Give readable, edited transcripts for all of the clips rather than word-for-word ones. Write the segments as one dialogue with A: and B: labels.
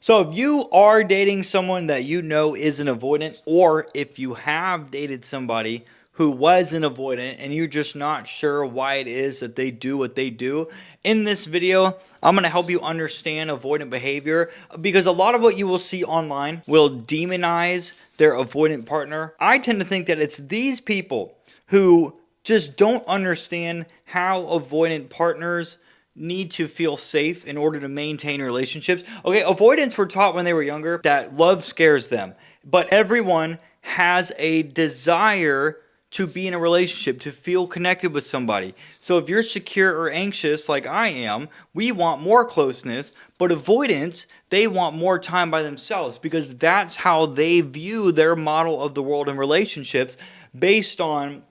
A: So if you are dating someone that you know is an avoidant, or if you have dated somebody who was an avoidant and you're just not sure why it is that they do what they do, in this video, I'm going to help you understand avoidant behavior, because a lot of what you will see online will demonize their avoidant partner. I tend to think that it's these people who just don't understand how avoidant partners need to feel safe in order to maintain relationships. Okay, avoidants were taught when they were younger that love scares them, but everyone has a desire to be in a relationship, to feel connected with somebody. So if you're secure or anxious like I am, we want more closeness, but avoidants, they want more time by themselves, because that's how they view their model of the world and relationships, based on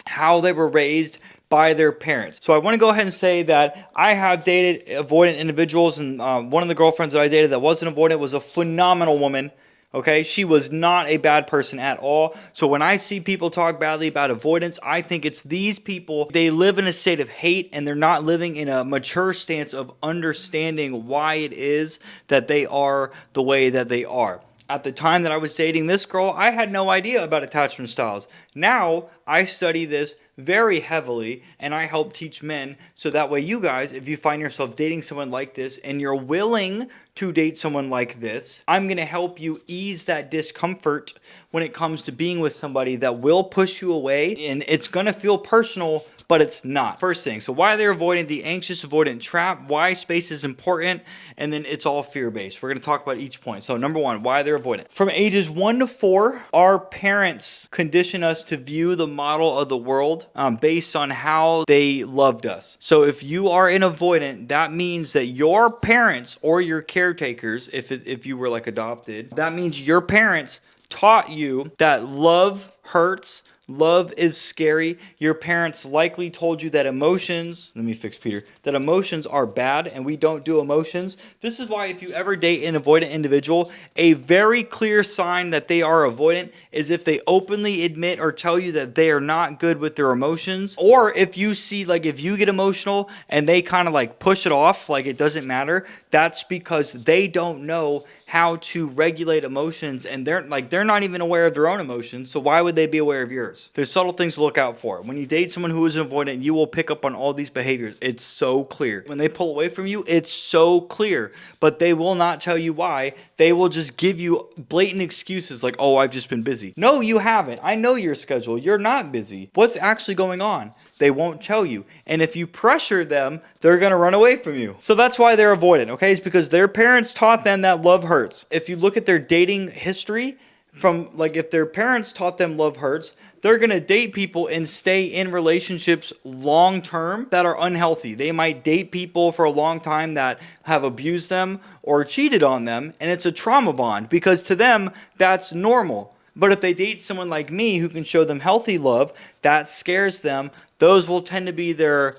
A: how they were raised by their parents. So I want to go ahead and say that I have dated avoidant individuals, and one of the girlfriends that I dated that wasn't avoidant was a phenomenal woman. Okay, she was not a bad person at all. So when I see people talk badly about avoidance, I think it's these people. They live in a state of hate, and they're not living in a mature stance of understanding why it is that they are the way that they are. At the time that I was dating this girl, I had no idea about attachment styles. Now, I study this very heavily, and I help teach men, so that way you guys, if you find yourself dating someone like this and you're willing to date someone like this, I'm going to help you ease that discomfort when it comes to being with somebody that will push you away, and it's going to feel personal, but it's not. First thing, so why they're avoiding the anxious avoidant trap, why space is important, and then it's all fear-based. We're going to talk about each point. So number one, why they're avoidant. From ages 1 to 4, our parents condition us to view the model of the world based on how they loved us. So if you are an avoidant, that means that your parents or your caretakers, if you were like adopted, that means your parents taught you that love hurts, love is scary. Your parents likely told you that emotions, that emotions are bad, and we don't do emotions. This is why if you ever date an avoidant individual, a very clear sign that they are avoidant is if they openly admit or tell you that they are not good with their emotions, or if you see, like, if you get emotional and they kind of like push it off, like it doesn't matter, that's because they don't know how to regulate emotions, and they're not even aware of their own emotions. So why would they be aware of yours? There's subtle things to look out for. When you date someone who is an avoidant, you will pick up on all these behaviors. It's so clear. When they pull away from you, it's so clear, but they will not tell you why. They will just give you blatant excuses like, oh, I've just been busy. No, you haven't. I know your schedule. You're not busy. What's actually going on? They won't tell you. And if you pressure them, they're going to run away from you. So that's why they're avoidant, okay? It's because their parents taught them that love hurts. If you look at their dating history, if their parents taught them love hurts, they're going to date people and stay in relationships long term that are unhealthy. They might date people for a long time that have abused them or cheated on them, and it's a trauma bond, because to them, that's normal. But if they date someone like me who can show them healthy love, that scares them. Those will tend to be their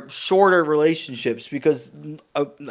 A: shorter relationships, because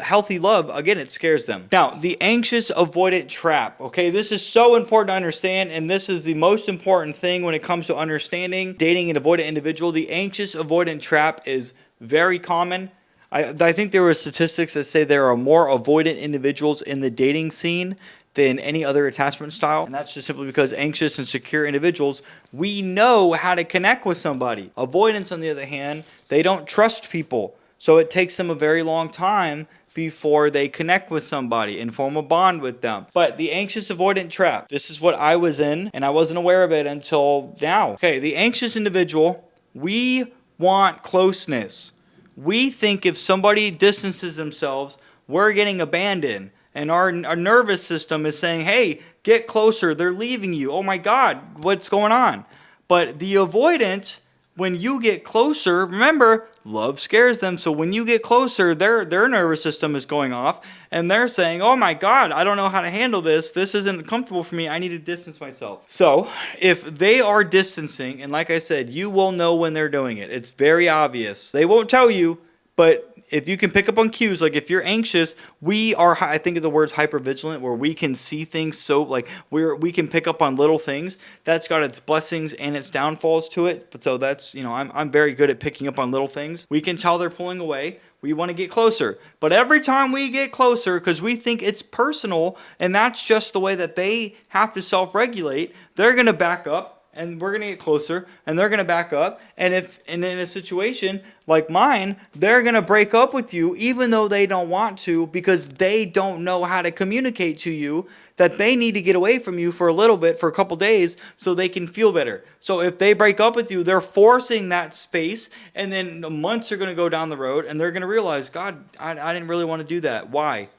A: healthy love, again, it scares them. Now, the anxious avoidant trap. Okay, this is so important to understand, and this is the most important thing when it comes to understanding dating an avoidant individual. The anxious avoidant trap is very common. I think there were statistics that say there are more avoidant individuals in the dating scene than any other attachment style. And that's just simply because anxious and secure individuals, we know how to connect with somebody. Avoidance, on the other hand, they don't trust people. So it takes them a very long time before they connect with somebody and form a bond with them. But the anxious avoidant trap, this is what I was in, and I wasn't aware of it until now. Okay, the anxious individual, we want closeness. We think if somebody distances themselves, we're getting abandoned. And our nervous system is saying, hey, get closer. They're leaving you. Oh my God, what's going on? But the avoidant, when you get closer, remember, love scares them. So when you get closer, their nervous system is going off, and they're saying, oh my God, I don't know how to handle this. This isn't comfortable for me. I need to distance myself. So if they are distancing, and like I said, you will know when they're doing it. It's very obvious. They won't tell you, but if you can pick up on cues, like if you're anxious, we are, I think of the words hypervigilant, where we can see things so, like we can pick up on little things. That's got its blessings and its downfalls to it. But so that's, I'm very good at picking up on little things. We can tell they're pulling away. We want to get closer. But every time we get closer, because we think it's personal, and that's just the way that they have to self-regulate, they're going to back up. And we're going to get closer, and they're going to back up. And in a situation like mine, they're going to break up with you even though they don't want to, because they don't know how to communicate to you that they need to get away from you for a little bit, for a couple days, so they can feel better. So if they break up with you, they're forcing that space, and then months are going to go down the road, and they're going to realize, God, I didn't really want to do that. Why?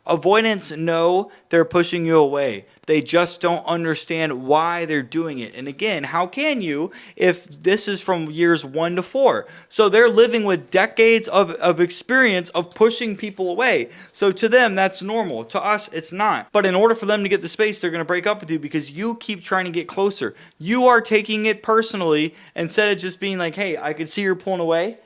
A: Avoidants know they're pushing you away. They just don't understand why they're doing it. And again, how can you if this is from years 1 to 4? So they're living with decades of experience of pushing people away. So to them, that's normal. To us, it's not. But in order for them to get the space, they're going to break up with you because you keep trying to get closer. You are taking it personally instead of just being like, hey, I can see you're pulling away.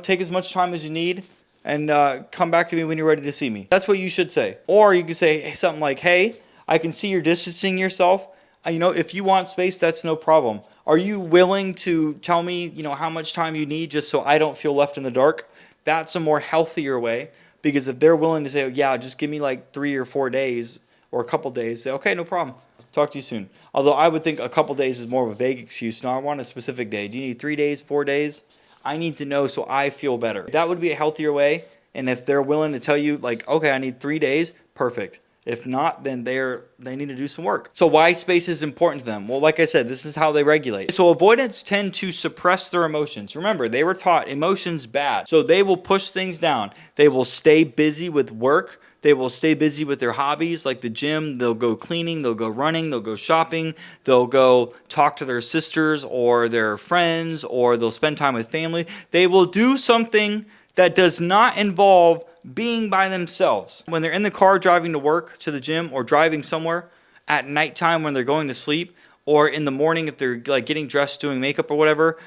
A: Take as much time as you need. And come back to me when you're ready to see me. That's what you should say. Or you can say something like, hey, I can see you're distancing yourself. If you want space, that's no problem. Are you willing to tell me, how much time you need just so I don't feel left in the dark? That's a more healthier way. Because if they're willing to say, oh, yeah, just give me like 3 or 4 days or a couple days, say, okay, no problem. Talk to you soon. Although I would think a couple days is more of a vague excuse. No, I want a specific day. Do you need 3 days, 4 days? I need to know so I feel better. That would be a healthier way. And if they're willing to tell you, like, okay, I need 3 days, perfect. If not, then they need to do some work. So why space is important to them? Well, like I said, this is how they regulate. So avoidants tend to suppress their emotions. Remember, they were taught emotions bad. So they will push things down. They will stay busy with work. They will stay busy with their hobbies like the gym. They'll go cleaning, they'll go running, they'll go shopping, they'll go talk to their sisters or their friends, or they'll spend time with family. They will do something that does not involve being by themselves. When they're in the car driving to work, to the gym, or driving somewhere at nighttime when they're going to sleep, or in the morning if they're like getting dressed, doing makeup or whatever,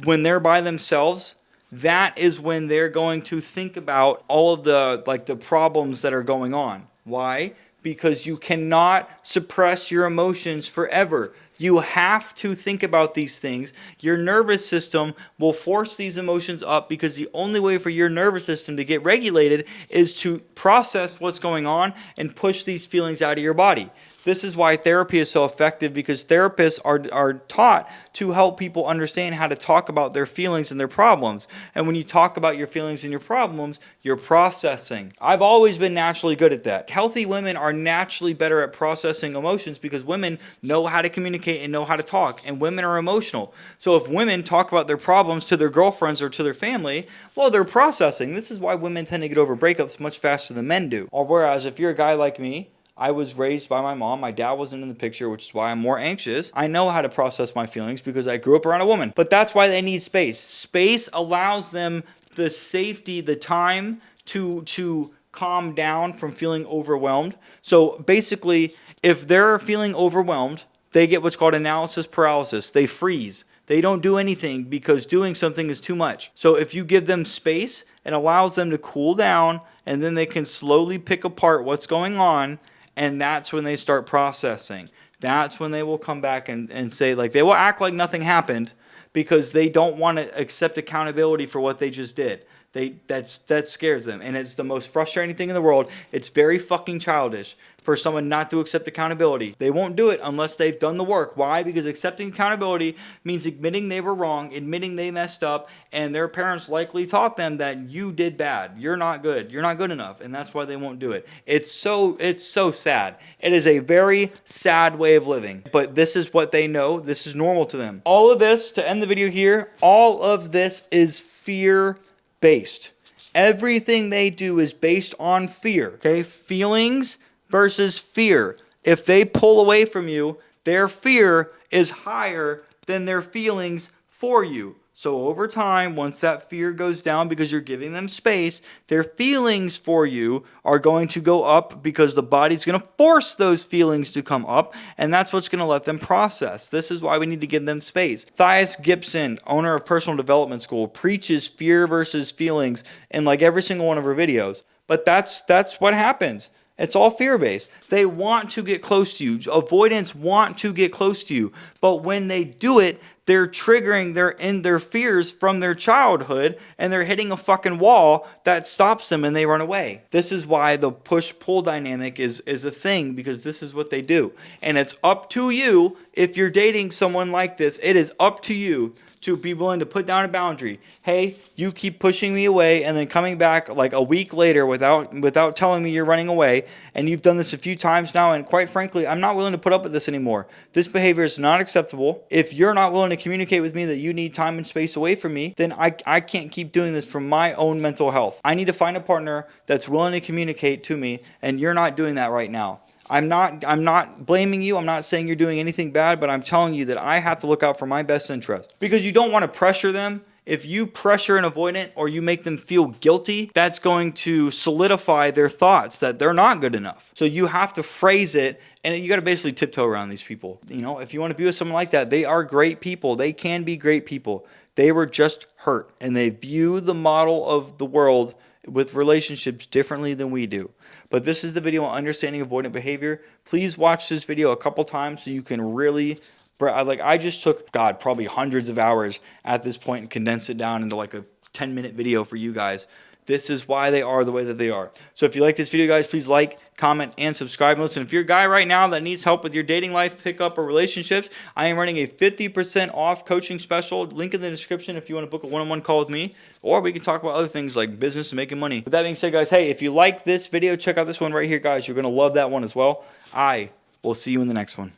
A: when they're by themselves, that is when they're going to think about all of the problems that are going on. Why? Because you cannot suppress your emotions forever. You have to think about these things. Your nervous system will force these emotions up because the only way for your nervous system to get regulated is to process what's going on and push these feelings out of your body. This is why therapy is so effective, because therapists are taught to help people understand how to talk about their feelings and their problems. And when you talk about your feelings and your problems, you're processing. I've always been naturally good at that. Healthy women are naturally better at processing emotions because women know how to communicate and know how to talk, and women are emotional. So if women talk about their problems to their girlfriends or to their family, well, they're processing. This is why women tend to get over breakups much faster than men do. Or whereas if you're a guy like me, I was raised by my mom. My dad wasn't in the picture, which is why I'm more anxious. I know how to process my feelings because I grew up around a woman. But that's why they need space. Space allows them the safety, the time to calm down from feeling overwhelmed. So basically, if they're feeling overwhelmed, they get what's called analysis paralysis. They freeze. They don't do anything because doing something is too much. So if you give them space, it allows them to cool down, and then they can slowly pick apart what's going on. And that's when they start processing. That's when they will come back and say, like, they will act like nothing happened because they don't want to accept accountability for what they just did. That scares them. And it's the most frustrating thing in the world. It's very fucking childish for someone not to accept accountability. They won't do it unless they've done the work. Why? Because accepting accountability means admitting they were wrong, admitting they messed up, and their parents likely taught them that you did bad. You're not good. You're not good enough. And that's why they won't do it. It's so sad. It is a very sad way of living. But this is what they know. This is normal to them. All of this, to end the video here, all of this is fear-based. Everything they do is based on fear. Okay? Feelings versus fear. If they pull away from you, their fear is higher than their feelings for you. So over time, once that fear goes down because you're giving them space, their feelings for you are going to go up because the body's going to force those feelings to come up, and that's what's going to let them process. This is why we need to give them space. Thias Gibson, owner of Personal Development School, preaches fear versus feelings in like every single one of her videos. But that's what happens. It's all fear-based. They want to get close to you. Avoidants want to get close to you. But when they do it, they're triggering their fears from their childhood, and they're hitting a fucking wall that stops them and they run away. This is why the push-pull dynamic is a thing, because this is what they do. And it's up to you, if you're dating someone like this, it is up to you to be willing to put down a boundary. Hey, you keep pushing me away and then coming back like a week later without telling me you're running away, and you've done this a few times now, and quite frankly, I'm not willing to put up with this anymore. This behavior is not acceptable. If you're not willing to communicate with me that you need time and space away from me, then I can't keep doing this for my own mental health. I need to find a partner that's willing to communicate to me, and you're not doing that right now. I'm not blaming you. I'm not saying you're doing anything bad, but I'm telling you that I have to look out for my best interest, because you don't want to pressure them. If you pressure an avoidant or you make them feel guilty, that's going to solidify their thoughts that they're not good enough. So you have to phrase it, and you got to basically tiptoe around these people. You know, if you want to be with someone like that, they are great people. They can be great people. They were just hurt, and they view the model of the world with relationships differently than we do. But this is the video on understanding avoidant behavior. Please watch this video a couple times so you can really, like, I just took, God, probably hundreds of hours at this point and condensed it down into like a 10-minute video for you guys. This is why they are the way that they are. So if you like this video, guys, please like, comment, and subscribe. Listen, if you're a guy right now that needs help with your dating life, pickup, or relationships, I am running a 50% off coaching special. Link in the description if you want to book a one-on-one call with me, or we can talk about other things like business and making money. With that being said, guys, hey, if you like this video, check out this one right here, guys. You're going to love that one as well. I will see you in the next one.